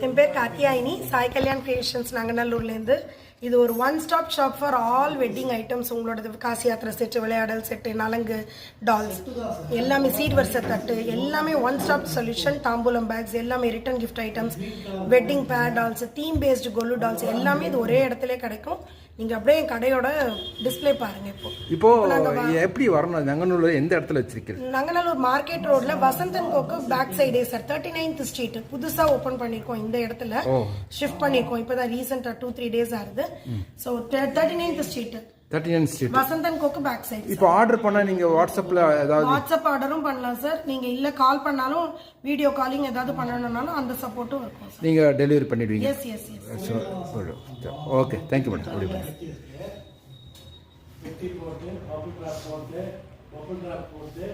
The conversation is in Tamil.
என் பேர் காத்தியாயினி, சாய் கல்யாண் கிரியேஷன்ஸ் நங்கநல்லூர்லேருந்து. இது ஒரு one stop shop for all wedding items. உங்களோட காசி யாத்திரை செட்டு, விளையாடல் செட்டு, நலங்கு, டால்ஸ் எல்லாமே, சீட் வரிசை தட்டு எல்லாமே ஒன் ஸ்டாப் சொல்யூஷன். தாம்பூலம் பேக்ஸ் எல்லாமே, ரிட்டன் கிஃப்ட் ஐட்டம்ஸ், வெட்டிங் பேர் டால்ஸ், தீம் பேஸ்டு கொல்லு டால்ஸ் எல்லாமே இது ஒரே இடத்துல கிடைக்கும். நீங்கள் அப்படியே என் கடையோட டிஸ்பிளே பாருங்க. இப்போ எப்படி வரணும்? நங்கநல்லூர் எந்த இடத்துல வச்சிருக்கீங்க? நங்கநல்லூர் மார்க்கெட் ரோட்ல வசந்தன் கோக்கு பேக் சைடே சார், 39th ஸ்ட்ரீட் புதுசா ஓபன் பண்ணிருக்கோம். இந்த இடத்துல ஷிஃப்ட் பண்ணிருக்கோம். இப்பதான் ரீசெண்டா 2-3 days ஆகுது. சோ 39th ஸ்ட்ரீட் வசந்தன் கோக்கு பேக் சைடு. இப்போ ஆர்டர் பண்ணா நீங்க வாட்ஸ்அப்ல ஏதாவது வாட்ஸ்அப் ஆர்டரும் பண்ணலாம் சார். நீங்க இல்ல கால் பண்ணாலும், வீடியோ காலிங் ஏதாவது பண்ணணும்னாலும் அந்த சப்போர்ட்டும் இருக்கும் சார். நீங்க டெலிவரி பண்ணிடுவீங்க? Yes yes yes. Okay, thank you madam. போட்டு